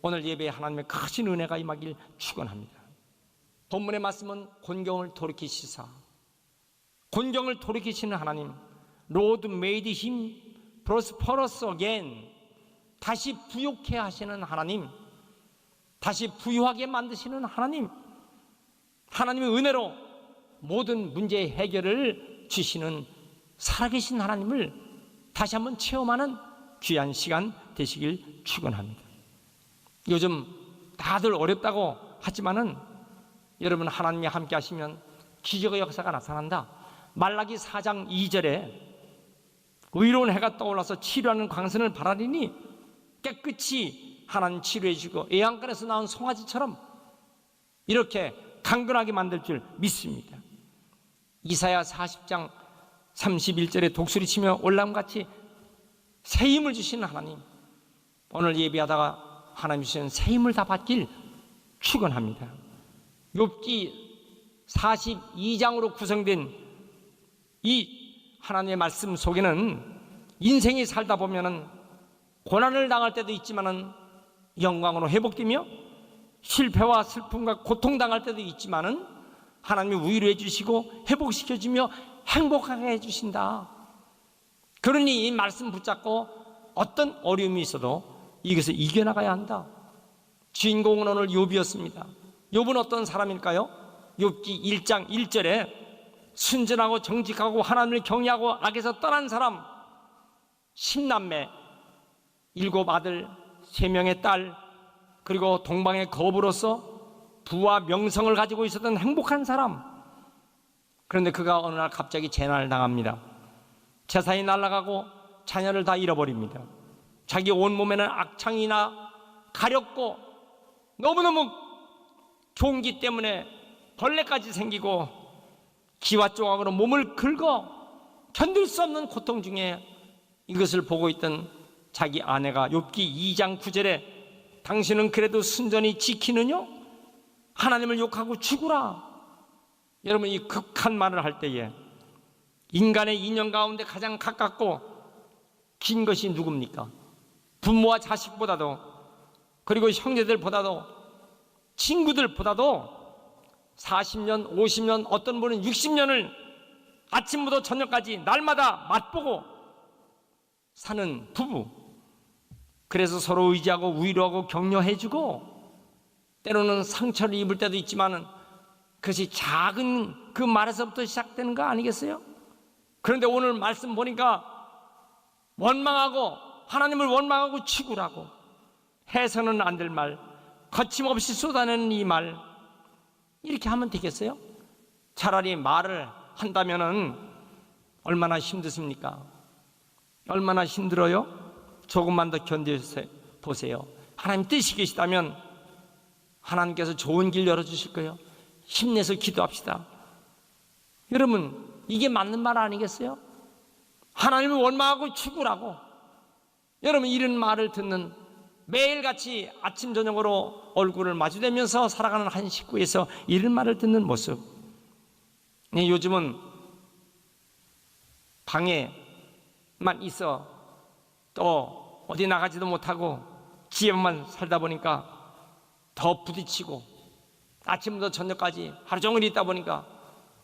오늘 예배에 하나님의 크신 은혜가 임하길 축원합니다. 본문의 말씀은 곤경을 돌이키시사, 곤경을 돌이키시는 하나님, Lord made him prosperous again, 다시 부욕해 하시는 하나님, 다시 부유하게 만드시는 하나님, 하나님의 은혜로 모든 문제의 해결을 주시는 살아계신 하나님을 다시 한번 체험하는 귀한 시간 되시길 축원합니다. 요즘 다들 어렵다고 하지만은 여러분, 하나님이 함께 하시면 기적의 역사가 나타난다. 말라기 4장 2절에 의로운 해가 떠올라서 치료하는 광선을 바라리니 깨끗이 하나님 치료해 주고 애양간에서 나온 송아지처럼 이렇게 강건하게 만들 줄 믿습니다. 이사야 40장 31절에 독수리치며 올라옴같이 새 힘을 주시는 하나님, 오늘 예배하다가 하나님 주시는 새 힘을 다 받길 축원합니다. 욥기 42장으로 구성된 이 하나님의 말씀 속에는 인생이 살다 보면은 고난을 당할 때도 있지만은 영광으로 회복되며 실패와 슬픔과 고통당할 때도 있지만은 하나님이 위로해 주시고 회복시켜 주며 행복하게 해 주신다. 그러니 이 말씀 붙잡고 어떤 어려움이 있어도 이것을 이겨나가야 한다. 주인공은 오늘 욥이었습니다. 욥은 어떤 사람일까요? 욥기 1장 1절에 순전하고 정직하고 하나님을 경외하고 악에서 떠난 사람, 10남매, 7 아들, 3명의 딸, 그리고 동방의 거부로서 부와 명성을 가지고 있었던 행복한 사람. 그런데 그가 어느 날 갑자기 재난을 당합니다. 재산이 날아가고 자녀를 다 잃어버립니다. 자기 온몸에는 악창이나 가렵고 너무너무 종기 때문에 벌레까지 생기고 기와 조각으로 몸을 긁어 견딜 수 없는 고통 중에 이것을 보고 있던 자기 아내가 욥기 2장 9절에 당신은 그래도 순전히 지키느냐? 하나님을 욕하고 죽으라. 여러분, 이 극한 말을 할 때에 인간의 인연 가운데 가장 가깝고 긴 것이 누굽니까? 부모와 자식보다도, 그리고 형제들보다도, 친구들보다도 40년, 50년, 어떤 분은 60년을 아침부터 저녁까지 날마다 맛보고 사는 부부. 그래서 서로 의지하고 위로하고 격려해주고 때로는 상처를 입을 때도 있지만은 그것이 작은 그 말에서부터 시작되는 거 아니겠어요? 그런데 오늘 말씀 보니까 원망하고 하나님을 원망하고 치구라고 해서는 안 될 말, 거침없이 쏟아내는 이 말, 이렇게 하면 되겠어요? 차라리 말을 한다면은 얼마나 힘드십니까? 얼마나 힘들어요? 조금만 더 견뎌보세요. 하나님 뜻이 계시다면 하나님께서 좋은 길 열어주실 거예요. 힘내서 기도합시다. 여러분, 이게 맞는 말 아니겠어요? 하나님을 원망하고 죽으라고. 여러분, 이런 말을 듣는, 매일같이 아침 저녁으로 얼굴을 마주대면서 살아가는 한 식구에서 이런 말을 듣는 모습. 요즘은 방에만 있어 또 어디 나가지도 못하고 집에만 살다 보니까 더 부딪히고 아침부터 저녁까지 하루 종일 있다 보니까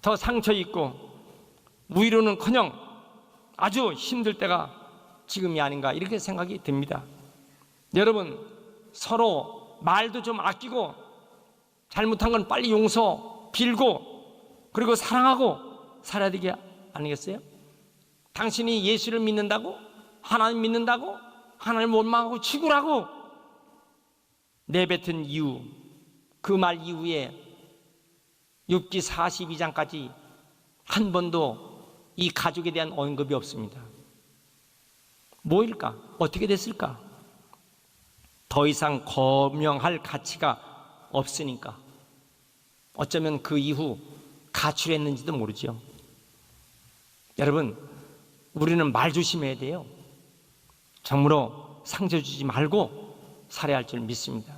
더 상처 있고 위로는커녕 아주 힘들 때가 지금이 아닌가, 이렇게 생각이 듭니다. 여러분, 서로 말도 좀 아끼고 잘못한 건 빨리 용서 빌고 그리고 사랑하고 살아야 되게 아니겠어요? 당신이 예수를 믿는다고, 하나님 믿는다고, 하나님 원망하고 죽으라고 내뱉은 이유, 그 말 이후에 욥기 42장까지 한 번도 이 가족에 대한 언급이 없습니다. 뭐일까? 어떻게 됐을까? 더 이상 거명할 가치가 없으니까. 어쩌면 그 이후 가출했는지도 모르죠. 여러분, 우리는 말 조심해야 돼요. 정므로 상처 주지 말고 살아야 할 줄 믿습니다.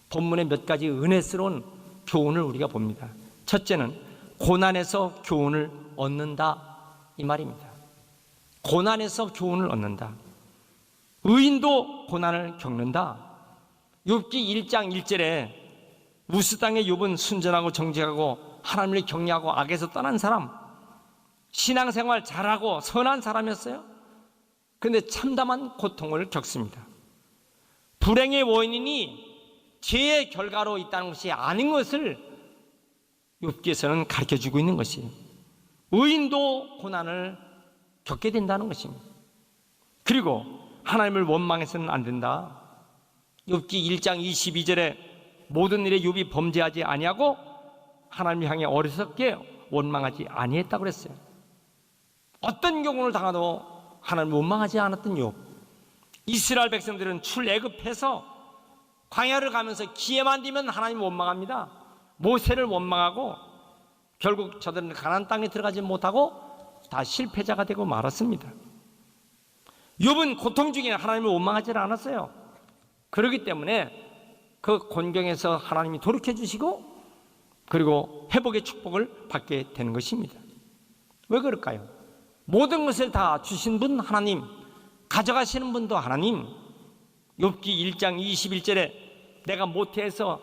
본문에 몇 가지 은혜스러운 교훈을 우리가 봅니다. 첫째는 고난에서 교훈을 얻는다, 이 말입니다. 고난에서 교훈을 얻는다. 의인도 고난을 겪는다. 욥기 1장 1절에 우스 땅의 욥은 순전하고 정직하고 하나님을 경외하고 악에서 떠난 사람, 신앙생활 잘하고 선한 사람이었어요. 그런데 참담한 고통을 겪습니다. 불행의 원인이 죄의 결과로 있다는 것이 아닌 것을 욥기에서는 가르쳐주고 있는 것이에요. 의인도 고난을 겪게 된다는 것입니다. 그리고 하나님을 원망해서는 안 된다. 욥기 1장 22절에 모든 일에 욥이 범죄하지 아니하고 하나님을 향해 어리석게 원망하지 아니했다고 그랬어요. 어떤 경우를 당하도 하나님을 원망하지 않았던 욥. 이스라엘 백성들은 출애굽해서 광야를 가면서 기회만 되면 하나님을 원망합니다. 모세를 원망하고 결국 저들은 가나안 땅에 들어가지 못하고 다 실패자가 되고 말았습니다. 욥은 고통 중에 하나님을 원망하지 않았어요. 그렇기 때문에 그 곤경에서 하나님이 돌이켜 주시고 그리고 회복의 축복을 받게 되는 것입니다. 왜 그럴까요? 모든 것을 다 주신 분 하나님, 가져가시는 분도 하나님. 욥기 1장 21절에 내가 모태에서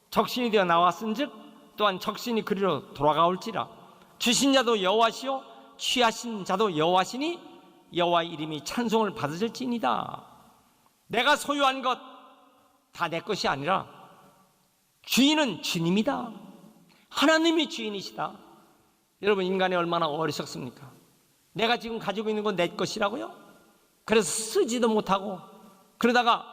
적신이 되어 나왔은즉 또한 적신이 그리로 돌아가올지라. 주신 자도 여호와시요 취하신 자도 여호와시니 여호와의 이름이 찬송을 받으실지니이다. 내가 소유한 것 다 내 것이 아니라 주인은 주님이다. 하나님이 주인이시다. 여러분, 인간이 얼마나 어리석습니까? 내가 지금 가지고 있는 건 내 것이라고요? 그래서 쓰지도 못하고 그러다가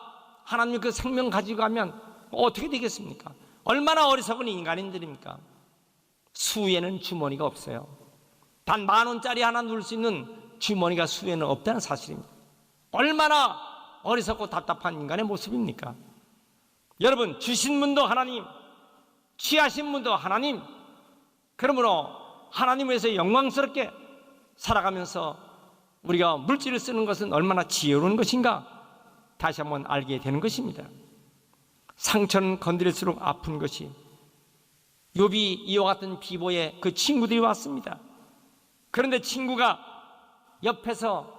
하나님이 그 생명 가지고 가면 어떻게 되겠습니까? 얼마나 어리석은 인간인들입니까? 수에는 주머니가 없어요. 단 10,000원짜리 하나 넣을 수 있는 주머니가 수에는 없다는 사실입니다. 얼마나 어리석고 답답한 인간의 모습입니까? 여러분, 주신 분도 하나님, 취하신 분도 하나님. 그러므로 하나님 위해서 영광스럽게 살아가면서 우리가 물질을 쓰는 것은 얼마나 지혜로운 것인가 다시 한번 알게 되는 것입니다. 상처는 건드릴수록 아픈 것이, 욥이 이와 같은 비보에 그 친구들이 왔습니다. 그런데 친구가 옆에서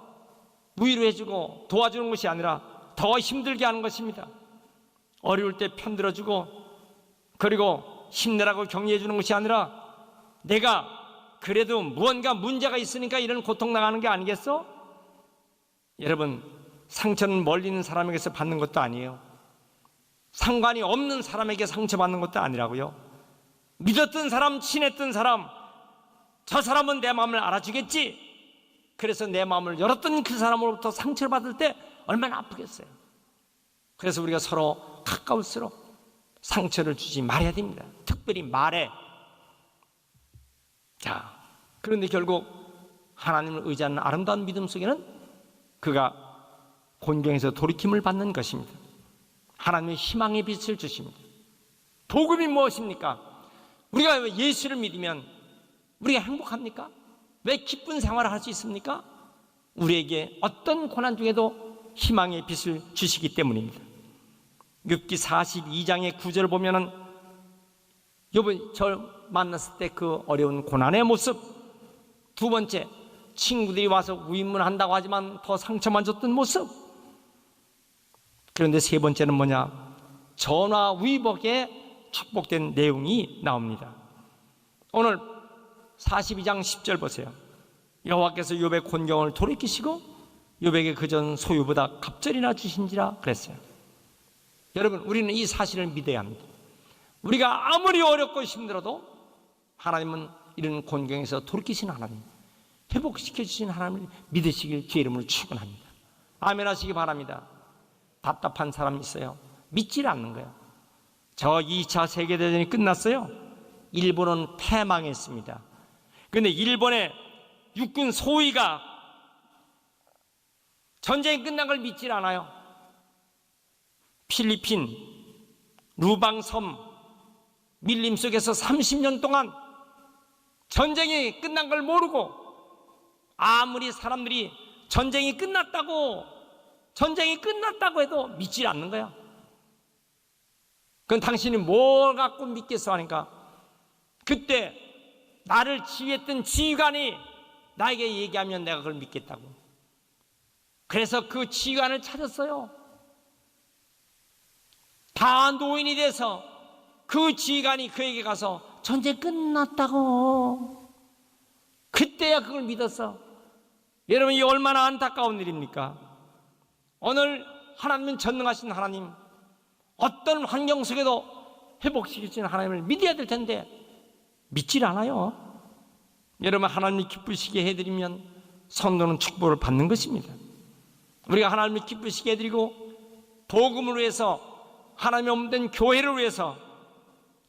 위로해주고 도와주는 것이 아니라 더 힘들게 하는 것입니다. 어려울 때 편들어주고 그리고 힘내라고 격려해주는 것이 아니라 내가 그래도 무언가 문제가 있으니까 이런 고통 나가는 게 아니겠어? 여러분, 상처는 멀리 있는 사람에게서 받는 것도 아니에요. 상관이 없는 사람에게 상처받는 것도 아니라고요. 믿었던 사람, 친했던 사람, 저 사람은 내 마음을 알아주겠지. 그래서 내 마음을 열었던 그 사람으로부터 상처를 받을 때 얼마나 아프겠어요. 그래서 우리가 서로 가까울수록 상처를 주지 말아야 됩니다. 특별히 말에. 자, 그런데 결국 하나님을 의지하는 아름다운 믿음 속에는 그가 곤경에서 돌이킴을 받는 것입니다. 하나님의 희망의 빛을 주십니다. 복음이 무엇입니까? 우리가 왜 예수를 믿으면 우리가 행복합니까? 왜 기쁜 생활을 할 수 있습니까? 우리에게 어떤 고난 중에도 희망의 빛을 주시기 때문입니다. 욥기 42장의 9절을 보면은 욥은 저를 만났을 때 그 어려운 고난의 모습, 두 번째 친구들이 와서 위문한다고 하지만 더 상처만 줬던 모습, 그런데 세 번째는 뭐냐? 전화위복의 축복된 내용이 나옵니다. 오늘 42장 10절 보세요. 여호와께서 욥의 곤경을 돌이키시고 욥에게 그전 소유보다 갑절이나 주신지라 그랬어요. 여러분, 우리는 이 사실을 믿어야 합니다. 우리가 아무리 어렵고 힘들어도 하나님은 이런 곤경에서 돌이키시는 하나님, 회복시켜 주시는 하나님을 믿으시길 주의 이름으로 축원합니다. 아멘 하시기 바랍니다. 답답한 사람이 있어요. 믿질 않는 거예요. 저 2차 세계대전이 끝났어요. 일본은 패망했습니다. 그런데 일본의 육군 소위가 전쟁이 끝난 걸 믿질 않아요. 필리핀 루방섬 밀림 속에서 30년 동안 전쟁이 끝난 걸 모르고 아무리 사람들이 전쟁이 끝났다고 해도 믿질 않는 거야. 그건 당신이 뭘 갖고 믿겠어 하니까 그때 나를 지휘했던 지휘관이 나에게 얘기하면 내가 그걸 믿겠다고. 그래서 그 지휘관을 찾았어요. 다 노인이 돼서 그 지휘관이 그에게 가서 전쟁 끝났다고, 그때야 그걸 믿었어. 여러분, 이 얼마나 안타까운 일입니까? 오늘 하나님은 전능하신 하나님, 어떤 환경 속에도 회복시키시는 하나님을 믿어야 될 텐데 믿질 않아요. 여러분, 하나님이 기쁘시게 해드리면 성도는 축복을 받는 것입니다. 우리가 하나님을 기쁘시게 해드리고 복음을 위해서, 하나님의 몸된 교회를 위해서,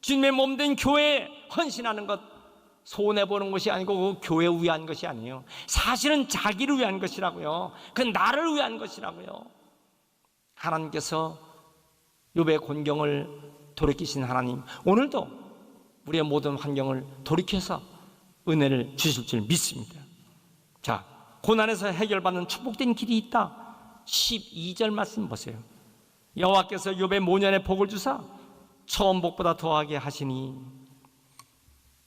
주님의 몸된 교회에 헌신하는 것, 손해보는 것이 아니고 그 교회를 위한 것이 아니에요. 사실은 자기를 위한 것이라고요. 그 나를 위한 것이라고요. 하나님께서 욥의 곤경을 돌이키신 하나님, 오늘도 우리의 모든 환경을 돌이켜서 은혜를 주실 줄 믿습니다. 자, 고난에서 해결받는 축복된 길이 있다. 12절 말씀 보세요. 여호와께서 욥의 모년에 복을 주사 처음 복보다 더하게 하시니.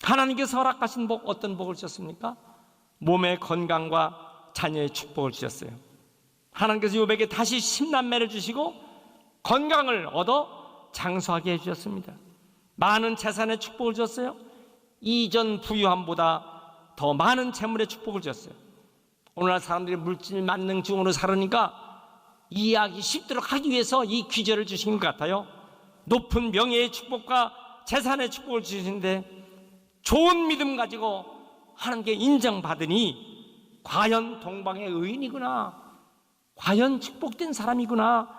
하나님께서 허락하신 복, 어떤 복을 주셨습니까? 몸의 건강과 자녀의 축복을 주셨어요. 하나님께서 욥에게 다시 10남매를 주시고 건강을 얻어 장수하게 해주셨습니다. 많은 재산의 축복을 주셨어요. 이전 부유함보다 더 많은 재물의 축복을 주셨어요. 오늘날 사람들이 물질 만능증으로 살으니까 이해하기 쉽도록 하기 위해서 이 귀절을 주신 것 같아요. 높은 명예의 축복과 재산의 축복을 주시는데 좋은 믿음 가지고 하나님께 인정받으니 과연 동방의 의인이구나, 과연 축복된 사람이구나,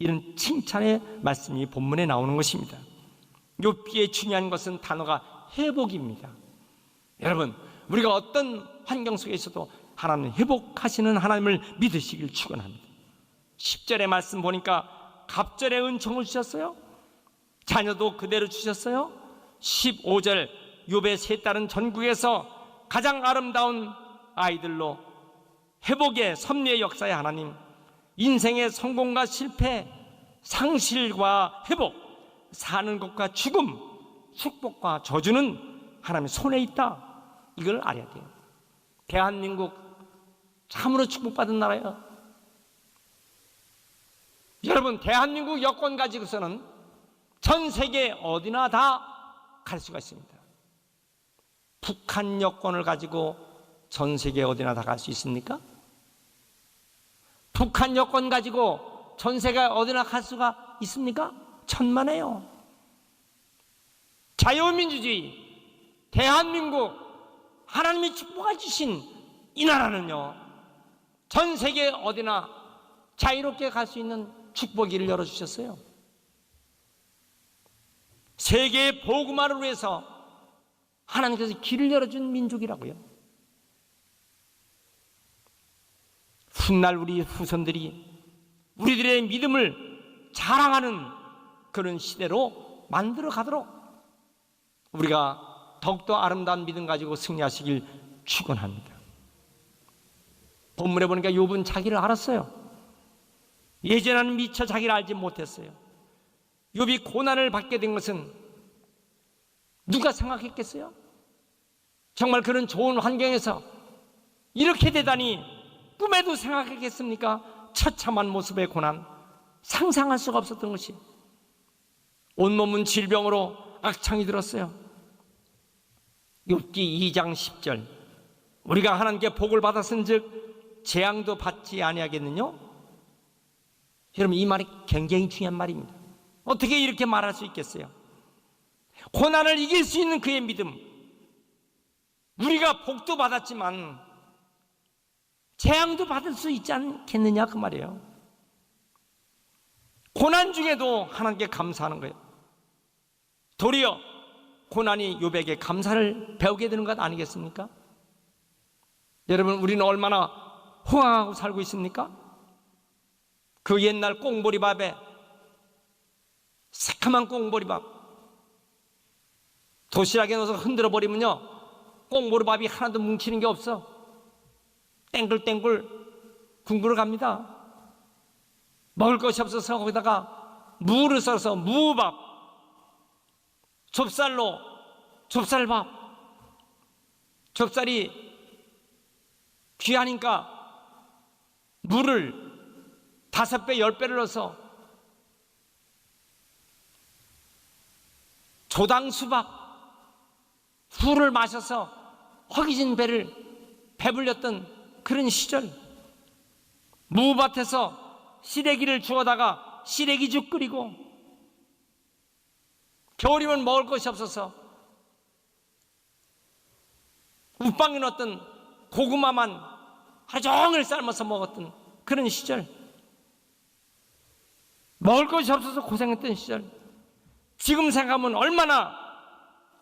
이런 칭찬의 말씀이 본문에 나오는 것입니다. 욥기에 중요한 것은 단어가 회복입니다. 여러분, 우리가 어떤 환경 속에 있어도 하나님 회복하시는 하나님을 믿으시길 축원합니다. 10절의 말씀 보니까 갑절의 은총을 주셨어요. 자녀도 그대로 주셨어요. 15절 욥의 세 딸은 전국에서 가장 아름다운 아이들로 회복의 섭리의 역사의 하나님, 인생의 성공과 실패, 상실과 회복, 사는 것과 죽음, 축복과 저주는 하나님의 손에 있다. 이걸 알아야 돼요. 대한민국 참으로 축복받은 나라예요. 여러분, 대한민국 여권 가지고서는 전 세계 어디나 다 갈 수가 있습니다. 북한 여권을 가지고 전 세계 어디나 다 갈 수 있습니까? 북한 여권 가지고 전 세계 어디나 갈 수가 있습니까? 천만에요. 자유민주주의 대한민국, 하나님이 축복해 주신 이 나라는요, 전 세계 어디나 자유롭게 갈 수 있는 축복기를 열어주셨어요. 세계의 복음화를 위해서 하나님께서 길을 열어준 민족이라고요. 훗날 우리 후손들이 우리들의 믿음을 자랑하는 그런 시대로 만들어 가도록 우리가 더욱더 아름다운 믿음 가지고 승리하시길 축원합니다. 본문에 보니까 욥은 자기를 알았어요. 예전에는 미처 자기를 알지 못했어요. 욥이 고난을 받게 된 것은 누가 생각했겠어요? 정말 그런 좋은 환경에서 이렇게 되다니 꿈에도 생각했겠습니까? 처참한 모습의 고난, 상상할 수가 없었던 것이. 온몸은 질병으로 악창이 들었어요. 욥기 2장 10절, 우리가 하나님께 복을 받았은즉 재앙도 받지 아니하겠느냐? 여러분, 이 말이 굉장히 중요한 말입니다. 어떻게 이렇게 말할 수 있겠어요? 고난을 이길 수 있는 그의 믿음, 우리가 복도 받았지만 재앙도 받을 수 있지 않겠느냐, 그 말이에요. 고난 중에도 하나님께 감사하는 거예요. 도리어 고난이 욥에게 감사를 배우게 되는 것 아니겠습니까? 여러분, 우리는 얼마나 호강하고 살고 있습니까? 그 옛날 꽁보리밥에, 새카만 꽁보리밥, 도시락에 넣어서 흔들어 버리면요, 꽁보리밥이 하나도 뭉치는 게 없어. 땡글땡글 굶으러 갑니다. 먹을 것이 없어서 거기다가 무를 썰어서 무밥, 좁쌀로 좁쌀밥, 좁쌀이 귀하니까 물을 5배, 10배를 넣어서 조당수박, 술을 마셔서 허기진 배를 배불렸던 그런 시절, 무밭에서 시래기를 주워다가 시래기죽 끓이고, 겨울이면 먹을 것이 없어서 웃방에 넣었던 고구마만 하루 종일 삶아서 먹었던 그런 시절, 먹을 것이 없어서 고생했던 시절, 지금 생각하면 얼마나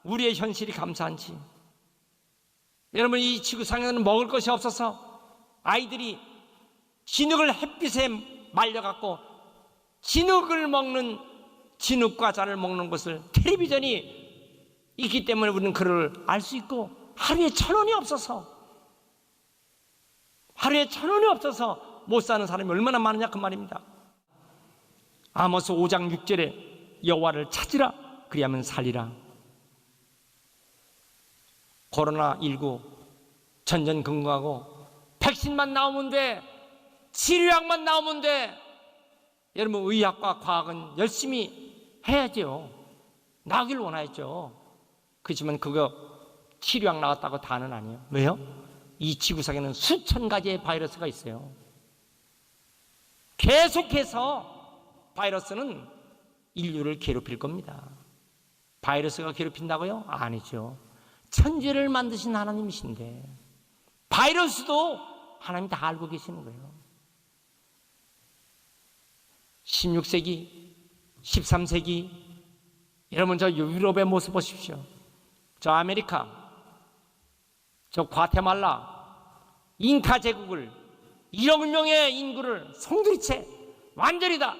우리의 현실이 감사한지. 여러분, 이 지구상에는 먹을 것이 없어서 아이들이 진흙을 햇빛에 말려갖고 진흙을 먹는, 진흙 과자를 먹는 것을 텔레비전이 있기 때문에 우리는 그를 알 수 있고, 하루에 1,000원이 없어서, 하루에 1,000원이 없어서 못 사는 사람이 얼마나 많으냐 그 말입니다. 아모스 5장 6절에 여호와를 찾으라, 그리하면 살리라. 코로나19 전전긍긍하고 백신만 나오면 돼, 치료약만 나오면 돼. 여러분, 의학과 과학은 열심히 해야죠. 나오길 원하죠. 그렇지만 그거 치료약 나왔다고 다는 아니에요. 왜요? 이 지구상에는 수천 가지의 바이러스가 있어요. 계속해서 바이러스는 인류를 괴롭힐 겁니다. 바이러스가 괴롭힌다고요? 아니죠. 천지를 만드신 하나님이신데 바이러스도 하나님 다 알고 계시는 거예요. 16세기, 13세기, 여러분 저 유럽의 모습 보십시오. 저 아메리카, 저 과테말라, 잉카 제국을 1억 명의 인구를 송두리째 완전히 다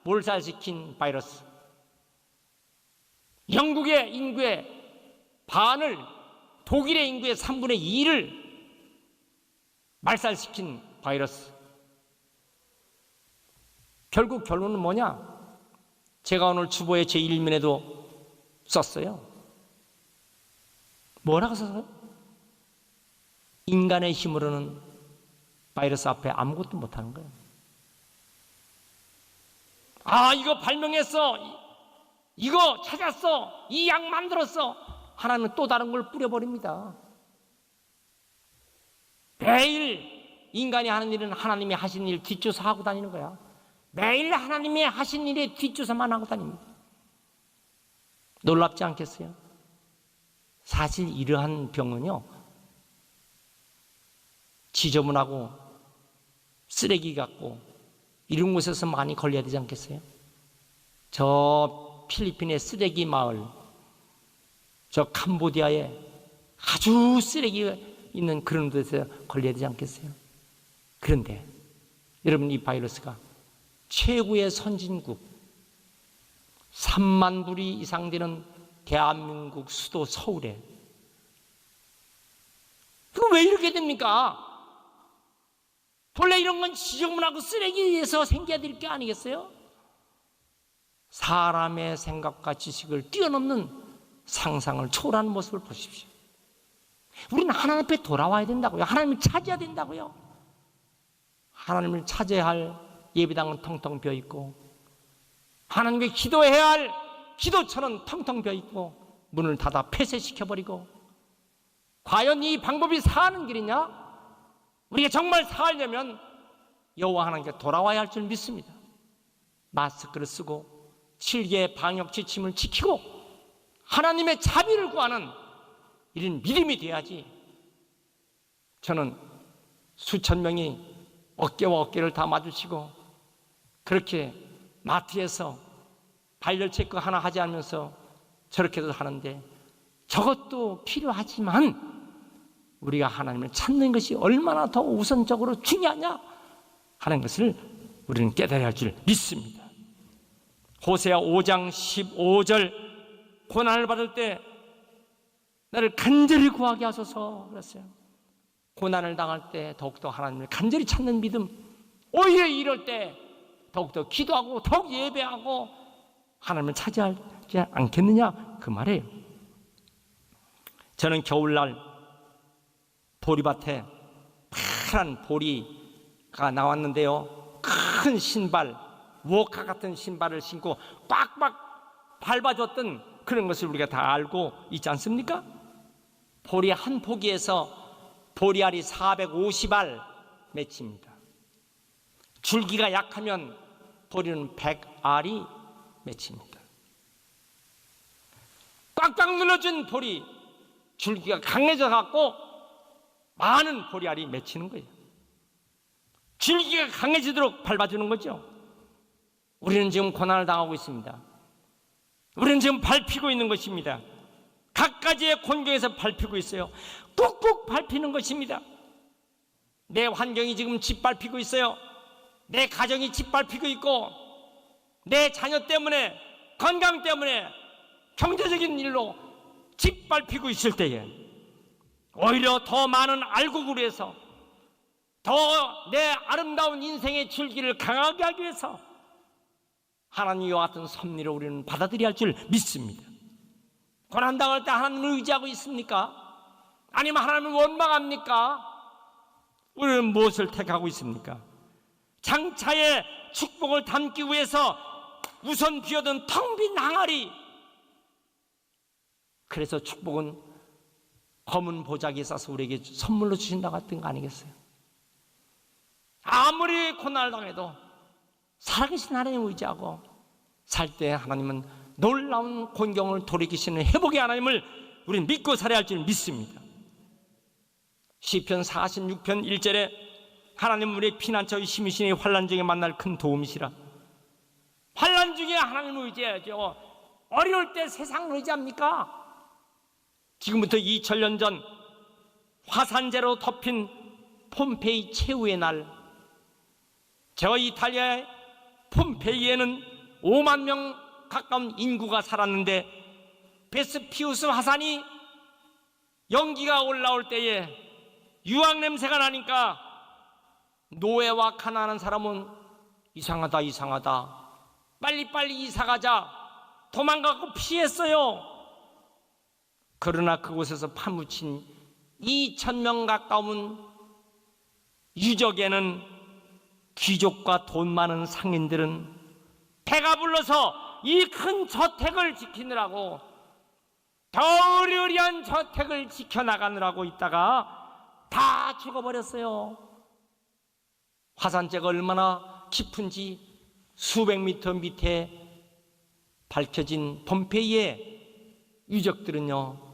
몰살시킨 바이러스, 영국의 인구의 반을, 독일의 인구의 3분의 2를 말살시킨 바이러스. 결국 결론은 뭐냐? 제가 오늘 주보에 제1면에도 썼어요. 뭐라고 썼어요? 인간의 힘으로는 바이러스 앞에 아무것도 못하는 거예요. 아, 이거 발명했어, 이거 찾았어, 이 약 만들었어. 하나님은 또 다른 걸 뿌려버립니다. 매일 인간이 하는 일은 하나님이 하신 일 뒷조사 하고 다니는 거야. 매일 하나님이 하신 일에 뒷조사만 하고 다닙니다. 놀랍지 않겠어요? 사실 이러한 병은요, 지저분하고 쓰레기 같고 이런 곳에서 많이 걸려야 되지 않겠어요? 저 필리핀의 쓰레기 마을, 저 캄보디아에 아주 쓰레기가 있는 그런 데서 걸려야 되지 않겠어요? 그런데 여러분, 이 바이러스가 최고의 선진국 3만 불이 이상 되는 대한민국 수도 서울에, 그럼 왜 이렇게 됩니까? 본래 이런 건 지저분하고 쓰레기에서 생겨야 될 게 아니겠어요? 사람의 생각과 지식을 뛰어넘는 상상을 초월하는 모습을 보십시오. 우리는 하나님 앞에 돌아와야 된다고요. 하나님을 찾아야 된다고요. 하나님을 찾아야 할 예배당은 텅텅 비어있고, 하나님께 기도해야 할 기도처는 텅텅 비어있고, 문을 닫아 폐쇄시켜버리고, 과연 이 방법이 사는 길이냐? 우리가 정말 살려면 여호와 하나님께 돌아와야 할 줄 믿습니다. 마스크를 쓰고 7개의 방역 지침을 지키고 하나님의 자비를 구하는 이런 믿음이 돼야지. 저는 수천 명이 어깨와 어깨를 다 마주치고 그렇게 마트에서 발열 체크 하나 하지 않으면서 저렇게도 하는데, 저것도 필요하지만 우리가 하나님을 찾는 것이 얼마나 더 우선적으로 중요하냐 하는 것을 우리는 깨달아야 할 줄 믿습니다. 호세아 5장 15절, 고난을 받을 때 나를 간절히 구하게 하소서 그랬어요. 고난을 당할 때 더욱더 하나님을 간절히 찾는 믿음, 오히려 이럴 때 더욱더 기도하고 더욱 예배하고 하나님을 찾아야 하지 않겠느냐 그 말이에요. 저는 겨울날 보리밭에 파란 보리가 나왔는데요, 큰 신발, 우어카 같은 신발을 신고 빡빡 밟아줬던 그런 것을 우리가 다 알고 있지 않습니까? 보리 한 포기에서 보리알이 450알 맺힙니다. 줄기가 약하면 보리는 100알이 맺힙니다. 꽉꽉 눌러준 보리, 줄기가 강해져 갖고 많은 보리알이 맺히는 거예요. 줄기가 강해지도록 밟아주는 거죠. 우리는 지금 고난을 당하고 있습니다. 우리는 지금 밟히고 있는 것입니다. 각가지의 곤경에서 밟히고 있어요. 꾹꾹 밟히는 것입니다. 내 환경이 지금 짓밟히고 있어요. 내 가정이 짓밟히고 있고, 내 자녀 때문에, 건강 때문에, 경제적인 일로 짓밟히고 있을 때에 오히려 더 많은 알곡으로 해서 더 내 아름다운 인생의 줄기를 강하게 하기 위해서 하나님과 같은 섭리를 우리는 받아들여야 할 줄 믿습니다. 고난당할 때 하나님을 의지하고 있습니까? 아니면 하나님을 원망합니까? 우리는 무엇을 택하고 있습니까? 장차의 축복을 담기 위해서 우선 비어든 텅 빈 항아리, 그래서 축복은 검은 보자기에 싸서 우리에게 선물로 주신다고 했던 거 아니겠어요? 아무리 고난을 당해도 살아계신 하나님을 의지하고 살 때 하나님은 놀라운 곤경을 돌이키시는 회복의 하나님을 우리는 믿고 살아야 할 줄 믿습니다. 시편 46편 1절에 하나님 우리의 피난처의 힘이시니 환난 중에 만날 큰 도움이시라. 환난 중에 하나님을 의지해야죠. 어려울 때 세상을 의지합니까? 지금부터 2000년 전 화산재로 덮인 폼페이 최후의 날, 저 이탈리아의 폼페이에는 5만 명 가까운 인구가 살았는데 베스피우스 화산이 연기가 올라올 때에 유황 냄새가 나니까 노예와 가난한 사람은 이상하다 이상하다, 빨리빨리 이사가자, 도망가고 피했어요. 그러나 그곳에서 파묻힌 2,000명 가까운 유적에는 귀족과 돈 많은 상인들은 배가 불러서 이 큰 저택을 지키느라고, 더 으리으리한 저택을 지켜나가느라고 있다가 다 죽어버렸어요. 화산재가 얼마나 깊은지 수백 미터 밑에 밝혀진 폼페이의 유적들은요,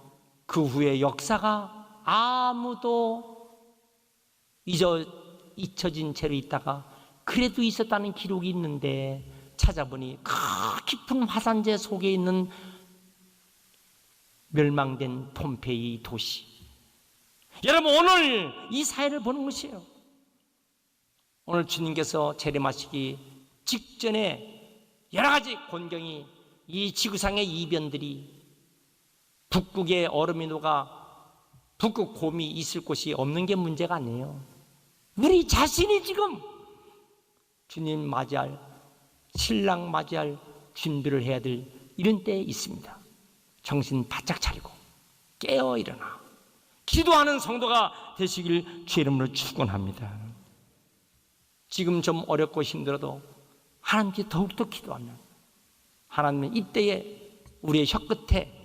그 후에 역사가 아무도 잊혀진 채로 있다가 그래도 있었다는 기록이 있는데 찾아보니 그 깊은 화산재 속에 있는 멸망된 폼페이 도시. 여러분, 오늘 이 사회를 보는 것이에요. 오늘 주님께서 재림하시기 직전에 여러 가지 곤경이, 이 지구상의 이변들이, 북극의 얼음이 녹아 북극 곰이 있을 곳이 없는 게 문제가 아니에요. 우리 자신이 지금 주님 맞이할, 신랑 맞이할 준비를 해야 될 이런 때에 있습니다. 정신 바짝 차리고 깨어 일어나 기도하는 성도가 되시길 주의 이름으로 축원합니다. 지금 좀 어렵고 힘들어도 하나님께 더욱더 기도하면 하나님은 이때에 우리의 혀끝에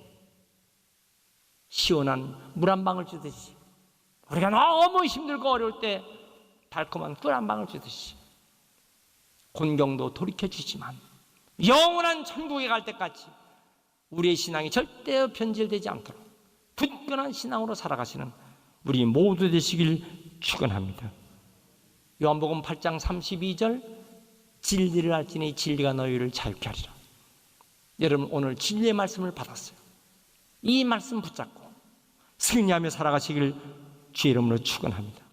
시원한 물 한 방울 주듯이, 우리가 너무 힘들고 어려울 때 달콤한 꿀 한 방울 주듯이 곤경도 돌이켜주지만 영원한 천국에 갈 때까지 우리의 신앙이 절대 변질되지 않도록 굳건한 신앙으로 살아가시는 우리 모두 되시길 축원합니다. 요한복음 8장 32절, 진리를 알지니 진리가 너희를 자유케 하리라. 여러분, 오늘 진리의 말씀을 받았어요. 이 말씀 붙잡고 승리하며 살아가시길 주의 이름으로 축원합니다.